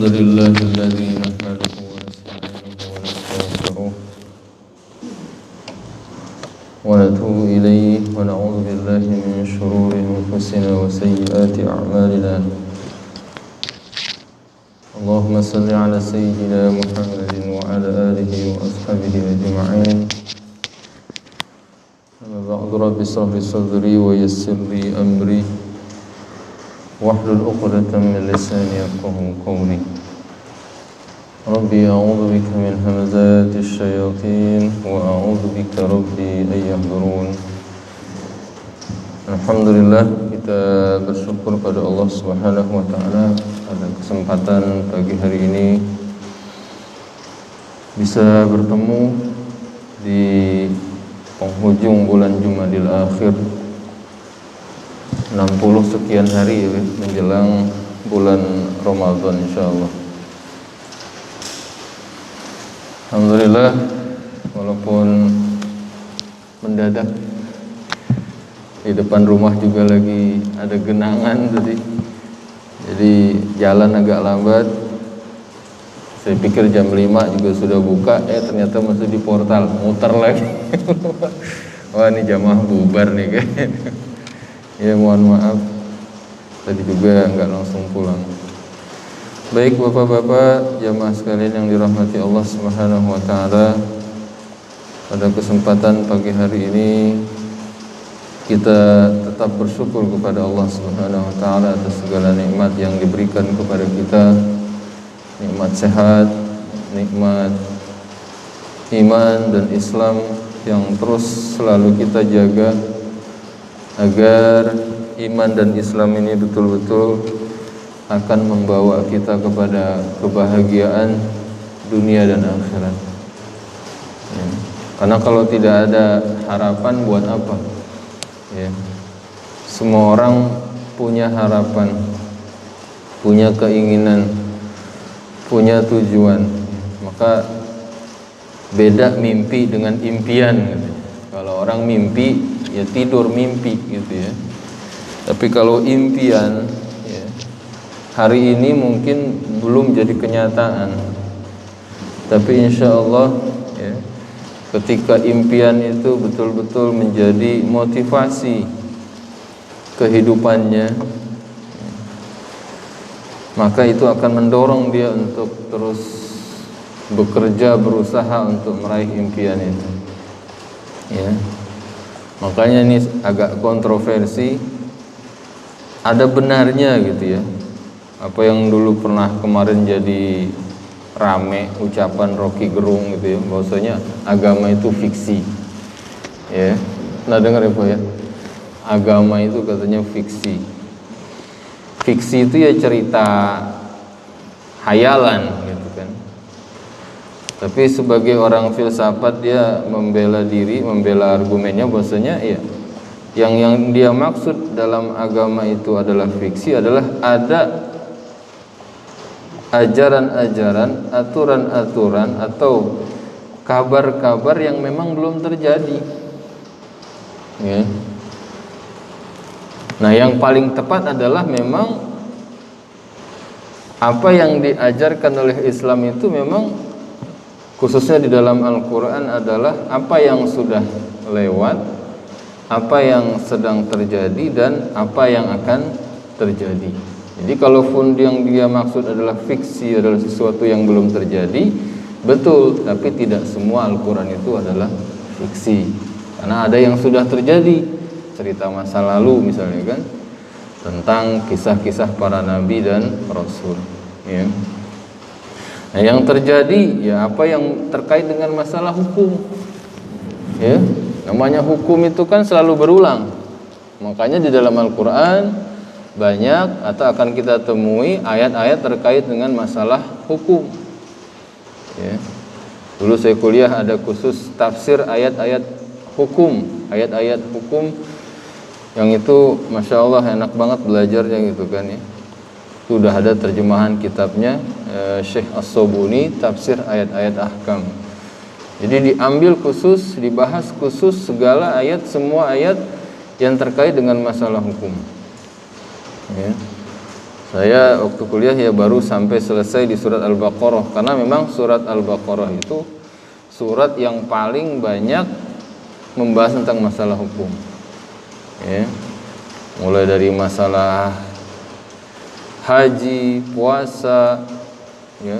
الحمد لله الذي نحمده ونستعينه ونستغفره ونتوب إليه ونعوذ بالله من شرور أنفسنا وسيئات أعمالنا. اللهم صل على سيدنا محمد وعلى آله وأصحابه أجمعين. أما بعد رب اشرح لي صدري ويسر لي أمري واحلل عقدة من لساني يفقهوا قولي. ربي أعوذ بك من همزات الشياطين وأعوذ بك ربي أن يحضرون. Alhamdulillah, kita bersyukur pada Allah Subhanahu wa taala pada kesempatan pagi hari ini bisa bertemu di penghujung bulan Jumadil Akhir, 60 sekian hari menjelang bulan Ramadan insyaallah. Alhamdulillah, walaupun mendadak, di depan rumah juga lagi ada genangan tadi, jadi jalan agak lambat. Saya pikir jam 5 juga sudah buka, ternyata masih di portal, muter lagi. Wah, ini jamaah bubar nih kayaknya. Ya mohon maaf, tadi juga nggak langsung pulang. Baik bapak-bapak, jamaah sekalian yang dirahmati Allah Subhanahu wa taala, pada kesempatan pagi hari ini kita tetap bersyukur kepada Allah Subhanahu wa taala atas segala nikmat yang diberikan kepada kita, nikmat sehat, nikmat iman dan Islam yang terus selalu kita jaga agar iman dan Islam ini betul-betul akan membawa kita kepada kebahagiaan dunia dan akhirat. Ya. Karena kalau tidak ada harapan, buat apa? Ya. Semua orang punya harapan, punya keinginan, punya tujuan. Maka beda mimpi dengan impian. Kalau orang mimpi, ya tidur mimpi gitu ya. Tapi kalau impian, ya, hari ini mungkin belum jadi kenyataan, tapi insya Allah ya, ketika impian itu betul-betul menjadi motivasi kehidupannya, maka itu akan mendorong dia untuk terus bekerja, berusaha untuk meraih impian itu. Ya, makanya ini agak kontroversi. Ada benarnya gitu ya, apa yang dulu pernah kemarin jadi rame ucapan Rocky Gerung gitu ya, bahwasanya agama itu fiksi. Ya, pernah dengar ya Pak ya? Agama itu katanya fiksi. Fiksi itu ya cerita hayalan gitu kan. Tapi sebagai orang filsafat dia membela diri, membela argumennya bahwasanya ya yang dia maksud dalam agama itu adalah fiksi, adalah ada ajaran-ajaran, aturan-aturan atau kabar-kabar yang memang belum terjadi. Ya. Nah, yang paling tepat adalah memang apa yang diajarkan oleh Islam itu memang khususnya di dalam Al-Quran adalah apa yang sudah lewat, apa yang sedang terjadi, dan apa yang akan terjadi. Jadi kalaupun yang dia maksud adalah fiksi, adalah sesuatu yang belum terjadi, betul, tapi tidak semua Al-Quran itu adalah fiksi. Karena ada yang sudah terjadi, cerita masa lalu misalnya kan, tentang kisah-kisah para nabi dan rasul. Ya. Nah, yang terjadi ya apa yang terkait dengan masalah hukum. Ya, namanya hukum itu kan selalu berulang. Makanya di dalam Al-Quran banyak atau akan kita temui ayat-ayat terkait dengan masalah hukum. Ya. Dulu saya kuliah ada khusus tafsir ayat-ayat hukum, ayat-ayat hukum yang itu masya Allah enak banget belajarnya gitu kan ya. Sudah ada terjemahan kitabnya Syekh As-Sobuni, tafsir ayat-ayat ahkam. Jadi diambil khusus, dibahas khusus segala ayat, semua ayat yang terkait dengan masalah hukum. Ya. Saya waktu kuliah ya baru sampai selesai di surat Al-Baqarah, karena memang surat Al-Baqarah itu surat yang paling banyak membahas tentang masalah hukum. Ya. Mulai dari masalah haji, puasa, ya.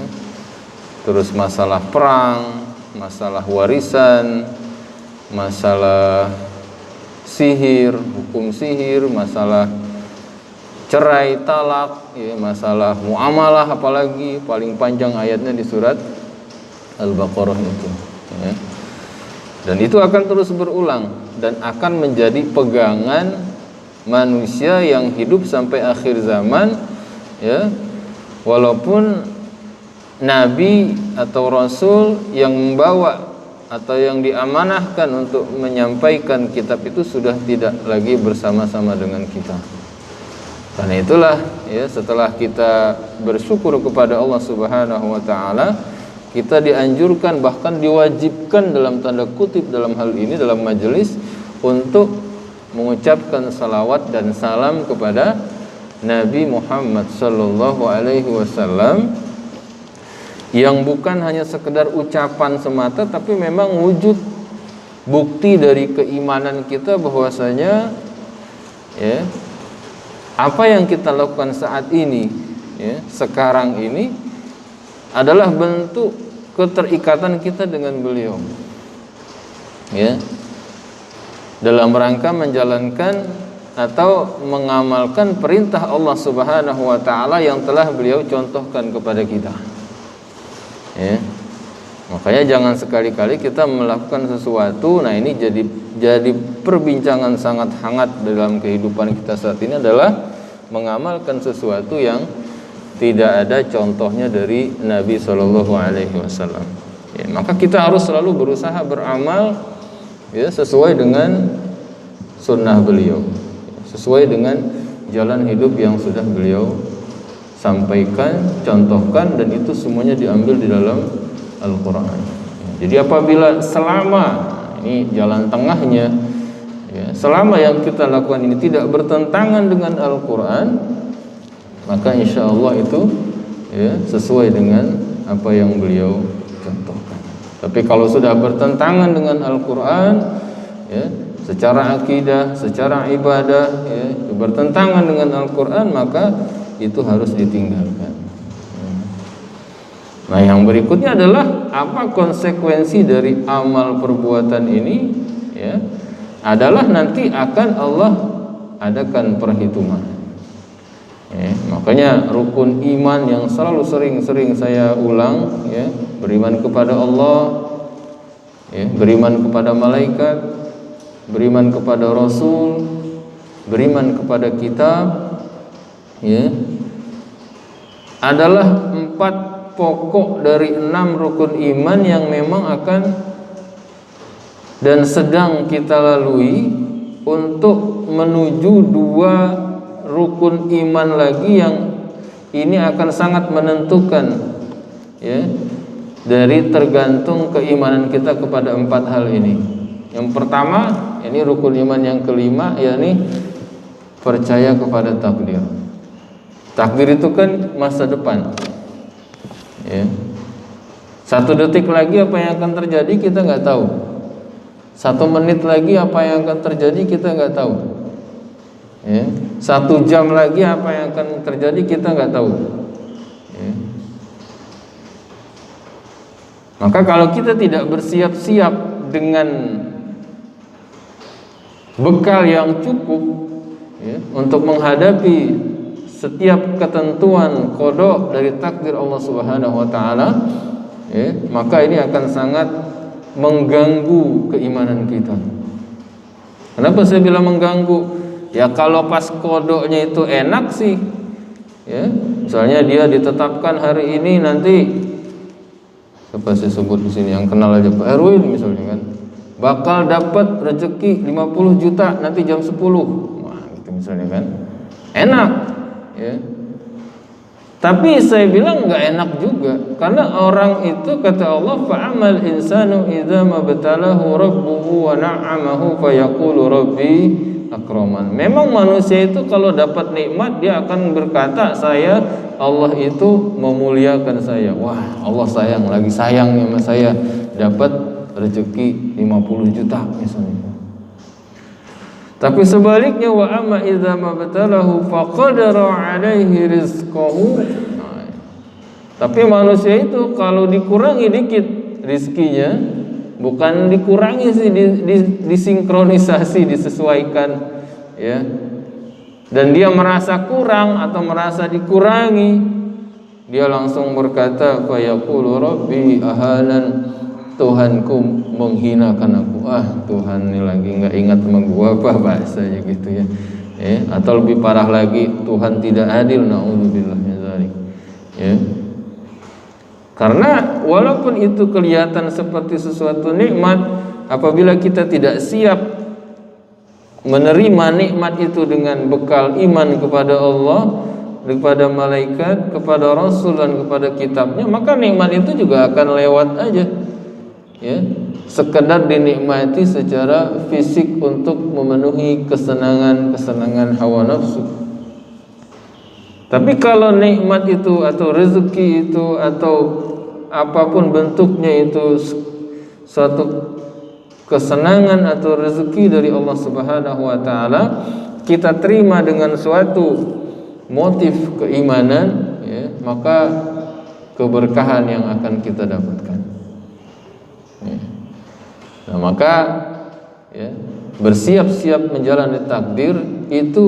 Terus masalah perang, masalah warisan, masalah sihir, hukum sihir, masalah cerai, talak, ya, masalah muamalah, apalagi paling panjang ayatnya di surat Al-Baqarah itu, ya. Dan itu akan terus berulang dan akan menjadi pegangan manusia yang hidup sampai akhir zaman, ya. Walaupun nabi atau rasul yang membawa atau yang diamanahkan untuk menyampaikan kitab itu sudah tidak lagi bersama-sama dengan kita. Karena itulah, ya, setelah kita bersyukur kepada Allah Subhanahu wa taala, kita dianjurkan, bahkan diwajibkan dalam tanda kutip dalam hal ini, dalam majelis, untuk mengucapkan salawat dan salam kepada Nabi Muhammad sallallahu alaihi wasallam, yang bukan hanya sekedar ucapan semata, tapi memang wujud bukti dari keimanan kita bahwasanya, ya, apa yang kita lakukan saat ini, ya, sekarang ini adalah bentuk keterikatan kita dengan beliau, ya, dalam rangka menjalankan atau mengamalkan perintah Allah Subhanahu wa taala yang telah beliau contohkan kepada kita, ya. Makanya jangan sekali-kali kita melakukan sesuatu, nah ini jadi perbincangan sangat hangat dalam kehidupan kita saat ini adalah mengamalkan sesuatu yang tidak ada contohnya dari Nabi Shallallahu Alaihi Wasallam. Ya, maka kita harus selalu berusaha beramal, ya, sesuai dengan sunnah beliau, sesuai dengan jalan hidup yang sudah beliau sampaikan, contohkan, dan itu semuanya diambil di dalam Al-Quran. Jadi apabila selama ini jalan tengahnya, ya, selama yang kita lakukan ini tidak bertentangan dengan Al-Quran, maka insya Allah itu, ya, sesuai dengan apa yang beliau contohkan. Tapi kalau sudah bertentangan dengan Al-Quran, ya, secara akidah, secara ibadah, ya, bertentangan dengan Al-Quran, maka itu harus ditinggalkan. Nah, yang berikutnya adalah apa konsekuensi dari amal perbuatan ini, ya, adalah nanti akan Allah adakan perhitungan. Ya, makanya rukun iman yang selalu sering-sering saya ulang, ya, beriman kepada Allah, ya, beriman kepada malaikat, beriman kepada Rasul, beriman kepada kitab, ya, adalah 4 pokok dari 6 rukun iman yang memang akan dan sedang kita lalui untuk menuju 2 rukun iman lagi yang ini akan sangat menentukan, ya, dari tergantung keimanan kita kepada 4 hal ini. Yang pertama, ini rukun iman yang kelima, yakni percaya kepada takdir. Takdir itu kan masa depan, ya. 1 detik lagi apa yang akan terjadi kita nggak tahu. 1 menit lagi apa yang akan terjadi kita nggak tahu, ya. 1 jam lagi apa yang akan terjadi kita nggak tahu, ya. Maka kalau kita tidak bersiap-siap dengan bekal yang cukup, ya, untuk menghadapi setiap ketentuan qada dari takdir Allah Subhanahu wa taala, ya, maka ini akan sangat mengganggu keimanan kita. Kenapa saya bilang mengganggu? Ya kalau pas qadanya itu enak sih, ya, misalnya dia ditetapkan hari ini, nanti apa saya sebut di sini yang kenal aja, Pak Erwin misalnya kan, bakal dapat rezeki 50 juta nanti jam 10. Wah, gitu misalnya kan. Enak, ya. Tapi saya bilang nggak enak juga, karena orang itu kata Allah, fa'amal insanu idza mabtalahu rabbuhu wa na'amahu fayaqulu rabbi akraman. Memang manusia itu kalau dapat nikmat dia akan berkata, Allah itu memuliakan saya. Wah, Allah sayang, lagi sayang sama saya, dapat rezeki 50 juta misalnya. Tapi sebaliknya, wa amma idza mabtalahu faqadara alaihi rizqahu. Tapi manusia itu kalau dikurangi dikit rizkinya, bukan dikurangi sih, disinkronisasi, disesuaikan, ya. Dan dia merasa kurang atau merasa dikurangi, dia langsung berkata, fa yaqulu rabbi ahanan, Tuhanku menghinakan aku. Tuhan ini lagi nggak ingat sama gua apa, bahasanya gitu ya. Atau lebih parah lagi, Tuhan tidak adil, naudzubillah min dzalik. Ya. Karena walaupun itu kelihatan seperti sesuatu nikmat, apabila kita tidak siap menerima nikmat itu dengan bekal iman kepada Allah, kepada malaikat, kepada Rasul dan kepada kitabnya, maka nikmat itu juga akan lewat aja. Ya, sekedar dinikmati secara fisik untuk memenuhi kesenangan hawa nafsu. Tapi kalau nikmat itu atau rezeki itu atau apapun bentuknya itu suatu kesenangan atau rezeki dari Allah Subhanahu wa taala, kita terima dengan suatu motif keimanan, ya, maka keberkahan yang akan kita dapatkan. Nah, maka ya, bersiap-siap menjalani takdir itu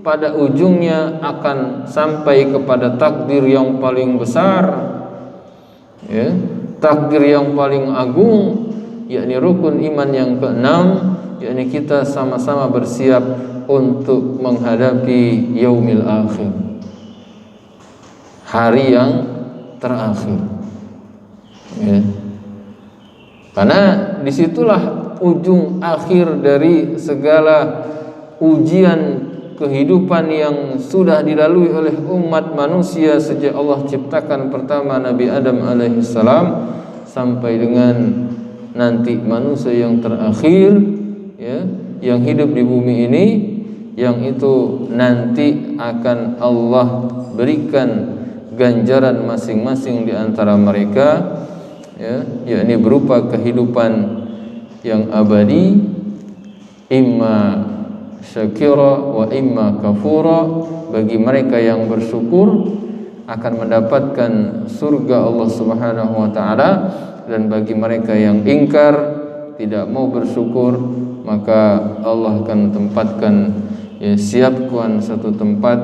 pada ujungnya akan sampai kepada takdir yang paling besar, ya, takdir yang paling agung, yakni rukun iman yang keenam, yakni kita sama-sama bersiap untuk menghadapi yaumil akhir, hari yang terakhir, ya. Karena disitulah ujung akhir dari segala ujian kehidupan yang sudah dilalui oleh umat manusia sejak Allah ciptakan pertama Nabi Adam alaihissalam sampai dengan nanti manusia yang terakhir, ya, yang hidup di bumi ini, yang itu nanti akan Allah berikan ganjaran masing-masing di antara mereka, ya, yakni berupa kehidupan yang abadi, imma syakira wa imma kafura. Bagi mereka yang bersyukur akan mendapatkan surga Allah Subhanahu wa taala, dan bagi mereka yang ingkar, tidak mau bersyukur, maka Allah akan tempatkan, ya, siapkan satu tempat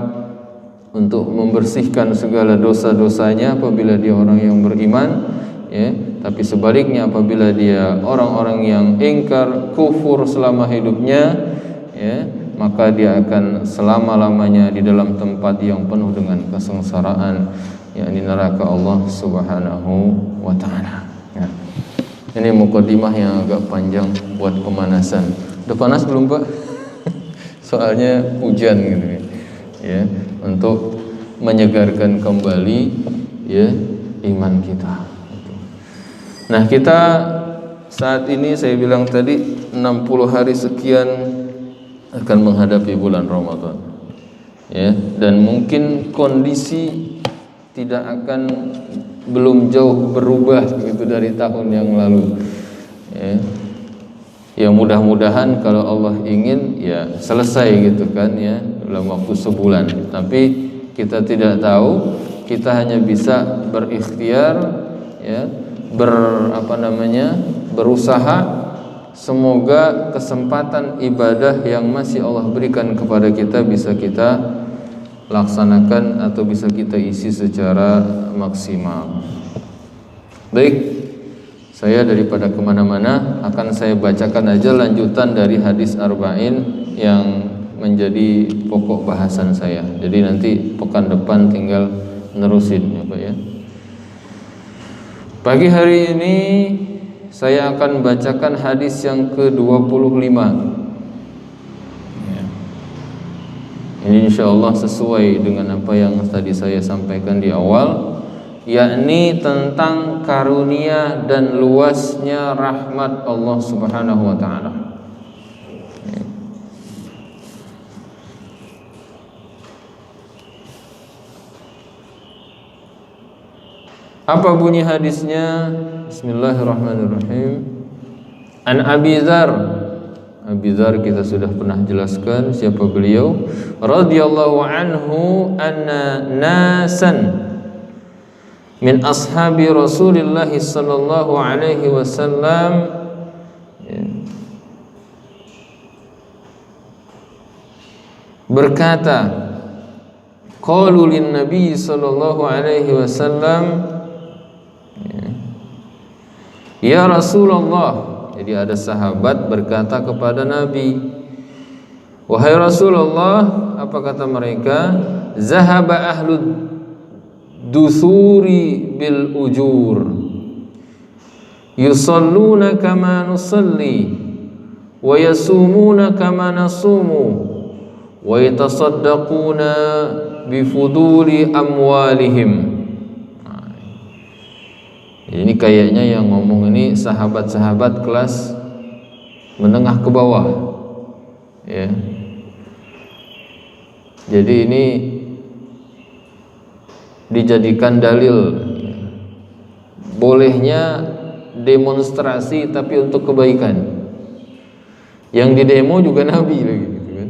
untuk membersihkan segala dosa-dosanya apabila dia orang yang beriman, ya. Tapi sebaliknya apabila dia orang-orang yang ingkar, kufur selama hidupnya, ya, maka dia akan selama-lamanya di dalam tempat yang penuh dengan kesengsaraan, yakni neraka Allah Subhanahu wa taala. Ya. Ini mukadimah yang agak panjang buat pemanasan. Udah panas belum, Pak? Soalnya hujan gitu ya. Untuk menyegarkan kembali, ya, iman kita. Nah, kita saat ini saya bilang tadi 60 hari sekian akan menghadapi bulan Ramadan, ya, dan mungkin kondisi tidak akan belum jauh berubah gitu dari tahun yang lalu, ya. Ya mudah-mudahan kalau Allah ingin ya selesai gitu kan, ya, dalam waktu sebulan. Tapi kita tidak tahu, kita hanya bisa berikhtiar, ya, berusaha. Semoga kesempatan ibadah yang masih Allah berikan kepada kita bisa kita laksanakan atau bisa kita isi secara maksimal. Baik, saya daripada kemana-mana akan saya bacakan aja lanjutan dari hadis arba'in yang menjadi pokok bahasan saya. Jadi nanti pekan depan tinggal nerusin, ya Pak, ya. Pagi hari ini saya akan bacakan hadis yang ke-25. Ya. Ini insyaallah sesuai dengan apa yang tadi saya sampaikan di awal, yakni tentang karunia dan luasnya rahmat Allah Subhanahu wa taala. Apa bunyi hadisnya? Bismillahirrahmanirrahim. An Abi Dzar. Abi Dzar kita sudah pernah jelaskan siapa beliau. Radhiyallahu anhu anna nasan min ashabi Rasulillah sallallahu alaihi wasallam berkata, qalu lin nabi sallallahu alaihi wasallam, ya Rasulullah. Jadi ada sahabat berkata kepada Nabi, wahai Rasulullah, apa kata mereka? Zahaba ahlud dusuri bil ujur yusalluna kama nusalli wa yasumuna kama nasumu wa yatasaddaquna bifuduli amwalihim. Ini kayaknya yang ngomong ini sahabat-sahabat kelas menengah ke bawah, ya. Jadi ini dijadikan dalil bolehnya demonstrasi tapi untuk kebaikan. Yang didemo juga Nabi lagi, gitu kan?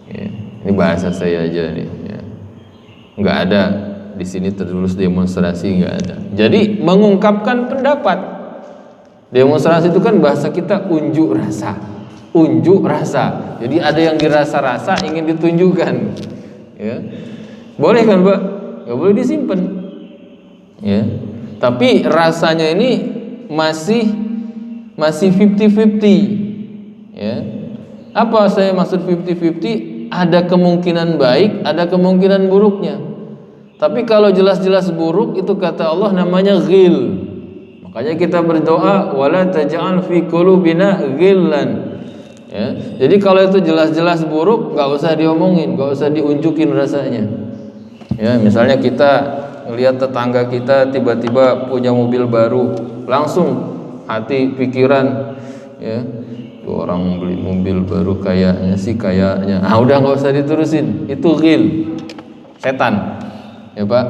Ya, ini bahasa saya aja nih. Ya. Nggak ada di sini tertulis demonstrasi, nggak ada. Jadi mengungkapkan pendapat. Demonstrasi itu kan bahasa kita unjuk rasa, unjuk rasa. Jadi ada yang dirasa-rasa ingin ditunjukkan. Ya. Boleh kan, Pak? Nggak boleh disimpan. Ya. Tapi rasanya ini masih 50-50. Ya. Apa saya maksud 50-50? Ada kemungkinan baik, ada kemungkinan buruknya. Tapi kalau jelas-jelas buruk itu kata Allah namanya ghil. Makanya kita berdoa wala taj'al fi qulubina ghillan. Ya. Jadi kalau itu jelas-jelas buruk enggak usah diomongin, enggak usah diunjukin rasanya. Ya, misalnya kita ngelihat tetangga kita tiba-tiba punya mobil baru, langsung hati pikiran, ya, tuh orang beli mobil baru kayaknya. Udah enggak usah diterusin. Itu ghil. Setan. Ya Pak,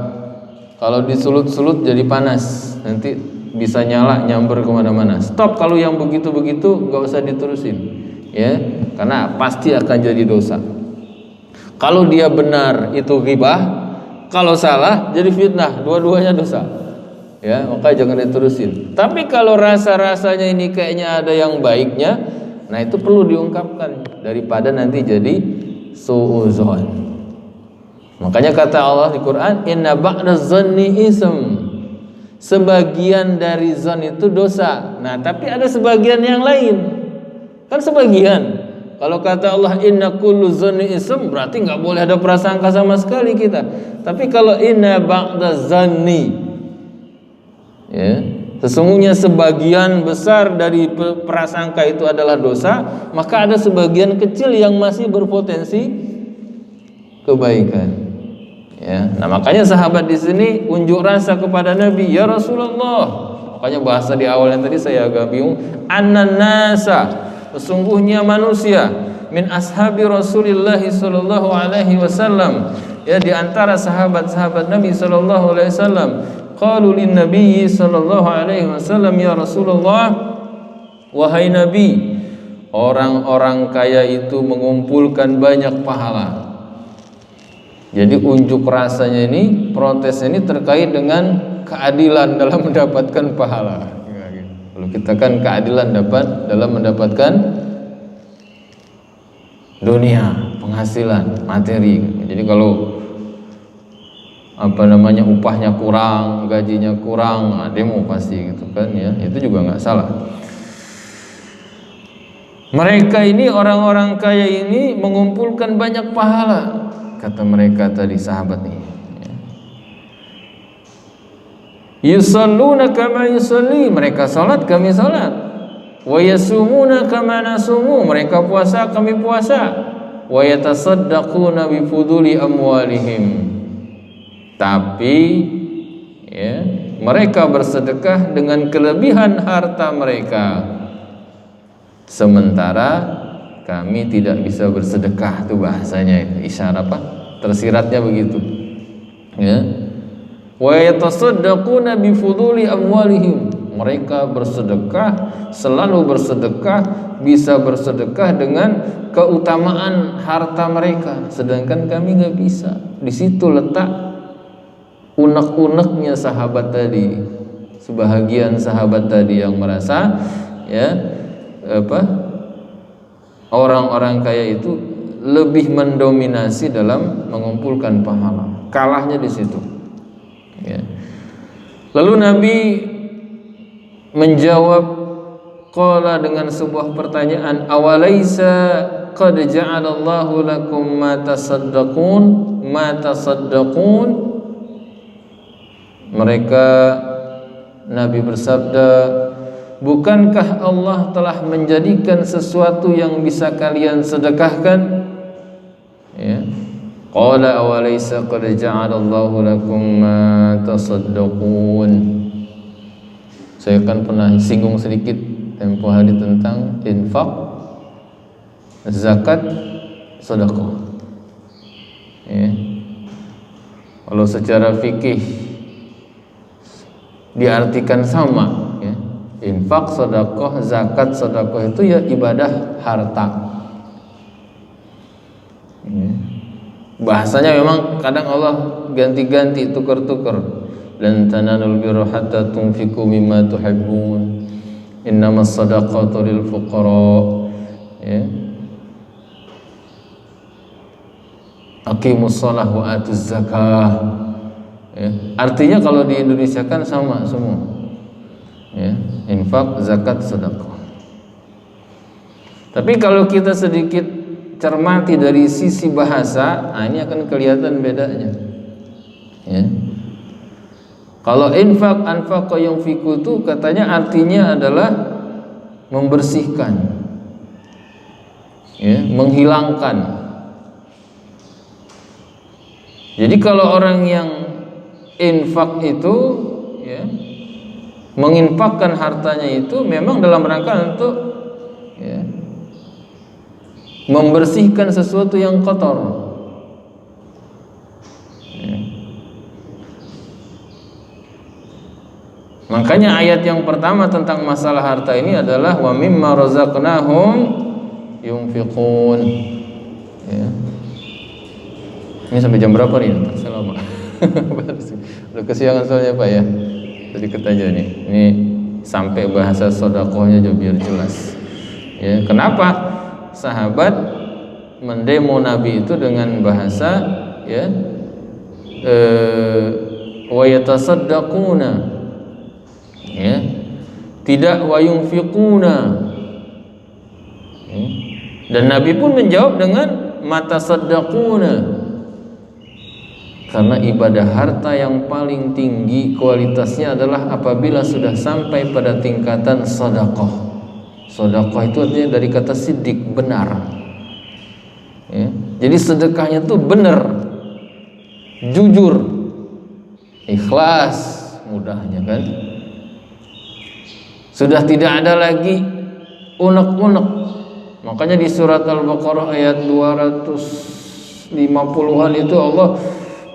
kalau disulut-sulut jadi panas, nanti bisa nyala nyamber kemana-mana. Stop kalau yang begitu-begitu, nggak usah diterusin, ya, karena pasti akan jadi dosa. Kalau dia benar itu ghibah, kalau salah jadi fitnah, dua-duanya dosa. Ya, maka jangan diterusin. Tapi kalau rasa-rasanya ini kayaknya ada yang baiknya, nah itu perlu diungkapkan daripada nanti jadi suudzon. Makanya kata Allah di Quran, inna ba'da zanni ism. Sebagian dari zon itu dosa. Nah, tapi ada sebagian yang lain. Kan sebagian. Kalau kata Allah inna kullu zanni ism, berarti nggak boleh ada prasangka sama sekali kita. Tapi kalau inna ba'da zanni, ya, sesungguhnya sebagian besar dari prasangka itu adalah dosa, maka ada sebagian kecil yang masih berpotensi kebaikan. Ya, nah makanya sahabat di sini unjuk rasa kepada Nabi, ya Rasulullah. Makanya bahasa di awal yang tadi saya agak bingung. An-nasa, sesungguhnya manusia, min ashabi Rasulillah sallallahu alaihi wasallam, ya, di antara sahabat-sahabat Nabi sallallahu alaihi wasallam. Qalu lin Nabi sallallahu alaihi wasallam, ya Rasulullah, wahai Nabi, orang-orang kaya itu mengumpulkan banyak pahala. Jadi unjuk rasanya ini, protesnya ini terkait dengan keadilan dalam mendapatkan pahala. Kalau kita kan keadilan dalam mendapatkan dunia, penghasilan, materi. Jadi kalau upahnya kurang, gajinya kurang, demo pasti gitu kan, ya. Itu juga nggak salah. Mereka ini orang-orang kaya ini mengumpulkan banyak pahala. Kata mereka tadi sahabat nih, yusalluna kama yusalli, mereka salat kami salat. Wa yasumuna kama nasumu, mereka puasa kami puasa. Wa yatasaddaquna bi fuduli amwalihim, tapi ya, mereka bersedekah dengan kelebihan harta mereka, sementara kami tidak bisa bersedekah. Itu bahasanya, isyarat apa? Tersiratnya begitu. Ya. Wa yatasaddaquna bi fuduli amwalihim. Mereka bersedekah, selalu bersedekah, bisa bersedekah dengan keutamaan harta mereka, sedangkan kami nggak bisa. Di situ letak unek-uneknya sahabat tadi. Sebahagian sahabat tadi yang merasa orang-orang kaya itu lebih mendominasi dalam mengumpulkan pahala. Kalahnya di situ. Ya. Lalu Nabi menjawab qala dengan sebuah pertanyaan, awalaisa qad ja'alallahu lakum ma tasaddaqun. Mereka, Nabi bersabda, bukankah Allah telah menjadikan sesuatu yang bisa kalian sedekahkan? Ya. Qala awalaisa qad ja'alallahu lakum ma tasaddaqun. Saya kan pernah singgung sedikit tempo hari tentang infak, zakat, sedekah. Ya. Kalau secara fikih diartikan sama, ya. Infak, sedekah, zakat, sedekah itu ya ibadah harta. Ya. Bahasanya memang kadang Allah ganti-ganti, tukar-tukar. Lan tanalul birra hatta tunfiqu mimma tuhibbun. Innamas shadaqatu lil fuqara. Ya. Aqimus shalah wa atuz zakah. Ya. Artinya kalau di Indonesia kan sama semua. Ya, infak, zakat, sedekah. Tapi kalau kita sedikit cermati dari sisi bahasa, ini akan kelihatan bedanya. Ya. Kalau infak, anfaqa yunfiqu itu katanya artinya adalah membersihkan, ya, menghilangkan. Jadi kalau orang yang infak itu, ya, menginfakkan hartanya itu memang dalam rangka untuk, ya, membersihkan sesuatu yang kotor. Makanya ayat yang pertama tentang masalah harta ini adalah wa mimma razaqnahum yunfiqun. Ya. Ini sampai jam berapa nih? Selama. Udah kesiangan soalnya Pak ya. Tadi aja nih. Ini sampai bahasa sedekahnya aja biar jelas. Ya, kenapa sahabat mendemo Nabi itu dengan bahasa, ya, wa yatasaddaquna, ya, tidak wa yunfiquna. Ya. Dan Nabi pun menjawab dengan mata saddaquna, karena ibadah harta yang paling tinggi kualitasnya adalah apabila sudah sampai pada tingkatan sedekah. Sedekah itu artinya dari kata siddiq, benar. Ya. Jadi sedekahnya itu benar, jujur, ikhlas, mudahnya kan. Sudah tidak ada lagi unek-unek. Makanya di surat Al-Baqarah ayat 250-an itu Allah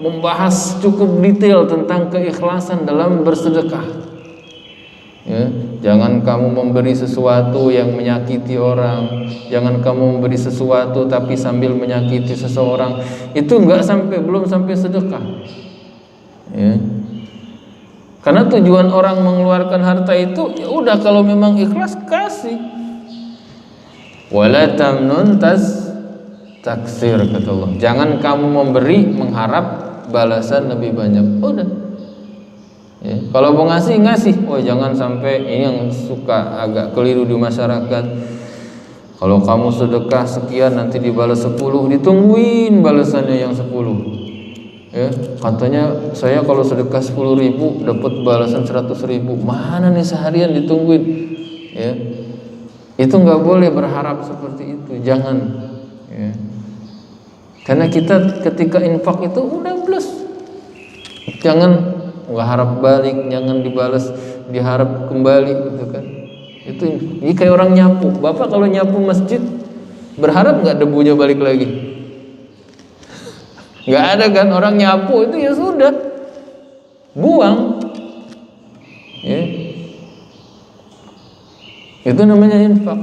membahas cukup detail tentang keikhlasan dalam bersedekah. Ya, jangan kamu memberi sesuatu yang menyakiti orang, jangan kamu memberi sesuatu tapi sambil menyakiti seseorang. Itu belum sampai sedekah. Ya. Karena tujuan orang mengeluarkan harta itu, ya udah, kalau memang ikhlas kasih. Wala tamnun taksir, kata Allah. Jangan kamu memberi mengharap balasan lebih banyak. Udah. Ya, kalau mau ngasih. Oh, jangan sampai, ini yang suka agak keliru di masyarakat. Kalau kamu sedekah sekian nanti dibalas 10, ditungguin balasannya yang 10. Ya, katanya saya kalau sedekah 10.000 dapat balasan 100.000. Mana nih seharian ditungguin? Ya, itu nggak boleh berharap seperti itu, jangan. Ya. Karena kita ketika infak itu udah blus, jangan nggak harap balik, jangan dibalas, diharap kembali, gitu kan? Itu ini kayak orang nyapu. Bapak kalau nyapu masjid berharap nggak debunya balik lagi? Nggak ada kan, orang nyapu itu ya sudah. buang. Ya. Itu namanya infak.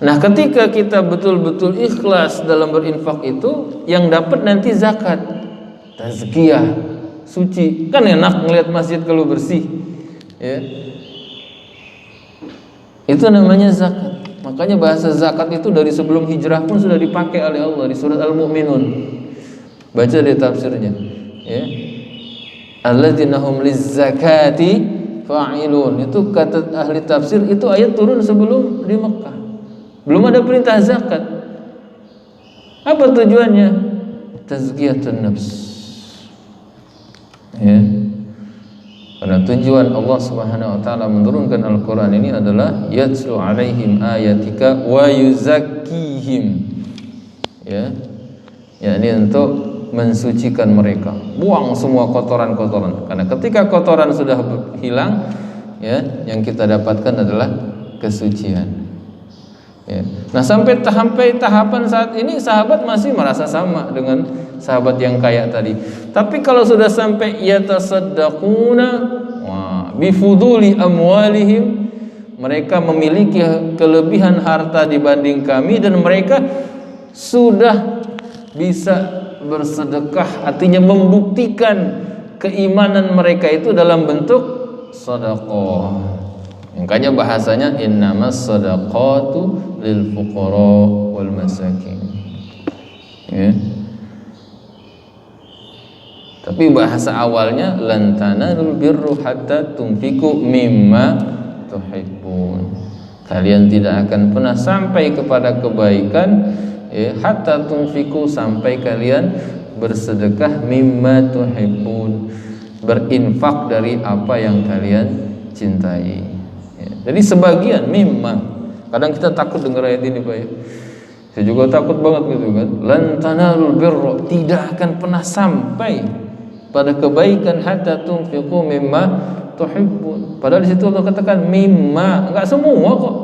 Nah, ketika kita betul-betul ikhlas dalam berinfak itu, yang dapat nanti zakat, tazkiyah, suci. Kan enak ngelihat masjid kalau bersih. Ya. Itu namanya zakat. Makanya bahasa zakat itu dari sebelum hijrah pun sudah dipakai oleh Allah di surat Al-Mu'minun. Baca di tafsirnya. Ya. Alladzina hum lizzakati fa'ilun. Itu kata ahli tafsir, itu ayat turun sebelum di Mekah. Belum ada perintah zakat. Apa tujuannya? Tazkiyatun nafs. Ya. Karena tujuan Allah Subhanahu wa taala menurunkan Al-Qur'an ini adalah yatslu 'alaihim ayatika wa yuzakkihim. Ya. Yakni untuk mensucikan mereka. Buang semua kotoran-kotoran. Karena ketika kotoran sudah hilang, ya, yang kita dapatkan adalah kesucian. Ya. Nah, sampai tahapan saat ini sahabat masih merasa sama dengan sahabat yang kaya tadi. Tapi kalau sudah sampai yatasaddaquna bifuduli amwalihim, mereka memiliki kelebihan harta dibanding kami dan mereka sudah bisa bersedekah, artinya membuktikan keimanan mereka itu dalam bentuk sedekah. Makanya bahasanya innamas sadaqatu lil fuqara wal masakin. Ya. Tapi bahasa awalnya lan tanalul birru hatta tunfiqu mimma tuhibbun. Kalian tidak akan pernah sampai kepada kebaikan, ya, hatta tunfiqu, sampai kalian bersedekah mimma tuhibbun, berinfak dari apa yang kalian cintai. Jadi sebagian mimma. Kadang kita takut dengar ayat ini, Pak, ya. Saya juga takut banget gitu kan. Lan tanalul birra, tidak akan pernah sampai pada kebaikan hatta tunfiqu mimma tuhibbun. Padahal di situ Allah katakan mimma, enggak semua kok.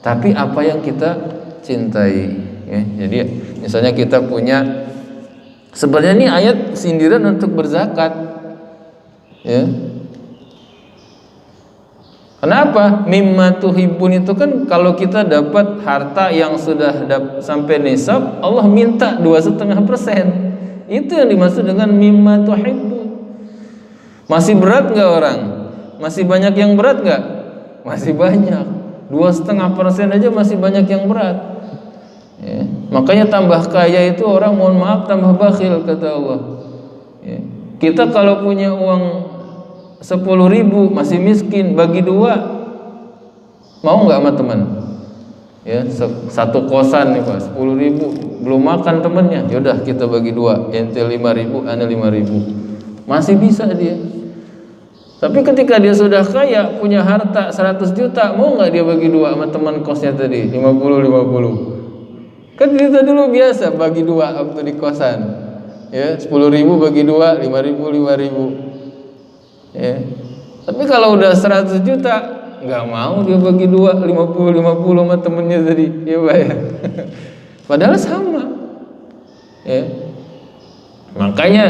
Tapi apa yang kita cintai, ya. Jadi misalnya kita punya, sebenarnya ini ayat sindiran untuk berzakat. Ya. Kenapa? Mimma tuhibbun itu kan kalau kita dapat harta yang sudah sampai nisab, Allah minta 2,5%. Itu yang dimaksud dengan mimma tuhibbun. Masih berat nggak orang? Masih banyak yang berat nggak? Masih banyak. 2,5% aja masih banyak yang berat. Ya. Makanya tambah kaya itu orang, mohon maaf, tambah bakhil kata Allah. Ya. Kita kalau punya uang 10.000 masih miskin, bagi 2 mau nggak sama teman? Ya, satu kosan nih Pak, 10.000 belum makan temennya, yaudah kita bagi 2, ente 5.000, ane 5.000, masih bisa dia. Tapi ketika dia sudah kaya, punya harta 100 juta, mau nggak dia bagi 2 sama teman kosnya tadi, 50-50? Kan kita dulu biasa bagi 2 waktu di kosan, ya, 10.000 bagi 2, 5.000. Ya. Tapi kalau udah 100 juta nggak mau dia bagi 2, 50-50 sama temennya tadi, ya Pak, ya. Padahal sama, ya. Makanya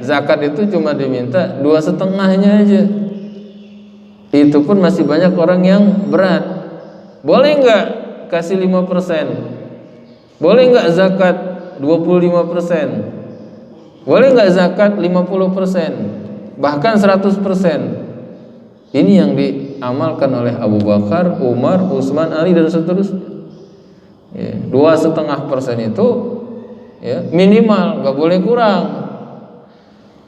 zakat itu cuma diminta 2,5-nya aja. Itu pun masih banyak orang yang berat. Boleh nggak kasih 5%? Boleh nggak zakat 25%? Boleh nggak zakat 50%? Bahkan 100%. Ini yang diamalkan oleh Abu Bakar, Umar, Utsman, Ali dan seterusnya. Ya, 2,5% itu, ya, minimal, nggak boleh kurang.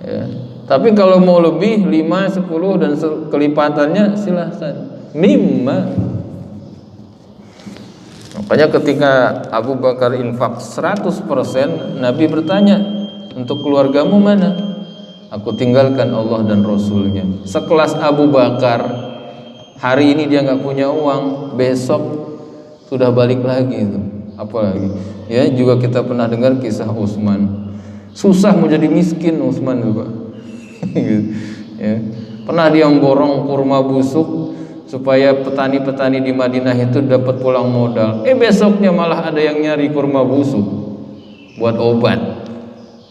Ya. Tapi kalau mau lebih 5, 10 dan kelipatannya silahkan. Mimma. Makanya ketika Abu Bakar infak 100%, Nabi bertanya, untuk keluargamu mana? Aku tinggalkan Allah dan Rasulnya. Sekelas Abu Bakar, hari ini dia nggak punya uang, besok sudah balik lagi itu. Apalagi, ya, juga kita pernah dengar kisah Utsman. Susah menjadi miskin Utsman juga. Ya. Pernah dia borong kurma busuk supaya petani-petani di Madinah itu dapat pulang modal. Besoknya malah ada yang nyari kurma busuk buat obat.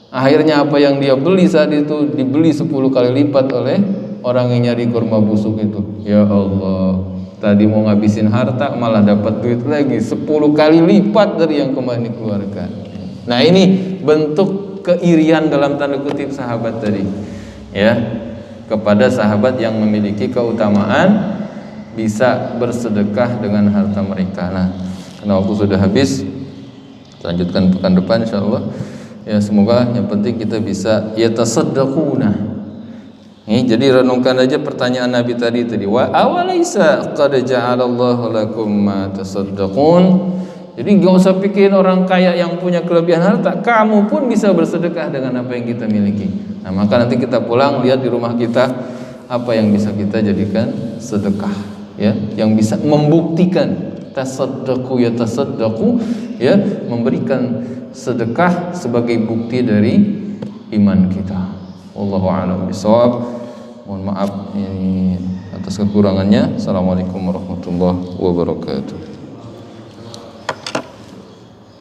Akhirnya apa yang dia beli saat itu dibeli 10 kali lipat oleh orang yang nyari kurma busuk itu. Ya Allah, tadi mau ngabisin harta malah dapat duit lagi 10 kali lipat dari yang kemarin dikeluarkan. Nah, ini bentuk keirian dalam tanda kutip sahabat tadi, ya, kepada sahabat yang memiliki keutamaan bisa bersedekah dengan harta mereka. Nah, karena waktu sudah habis, lanjutkan pekan depan insyaallah. Ya, semoga yang penting kita bisa yatasaddaquna. Jadi renungkan aja pertanyaan Nabi tadi wa awalaisa qad ja'alallahu lakum ma tasaddaqun. Jadi enggak usah pikirin orang kaya yang punya kelebihan harta, kamu pun bisa bersedekah dengan apa yang kita miliki. Nah, maka nanti kita pulang lihat di rumah kita apa yang bisa kita jadikan sedekah, ya, yang bisa membuktikan tasaddaqu yatasaddaqu, ya, memberikan sedekah sebagai bukti dari iman kita. Wallahu a'lam bishawab. Mohon maaf ini atas kekurangannya. Assalamualaikum warahmatullahi wabarakatuh.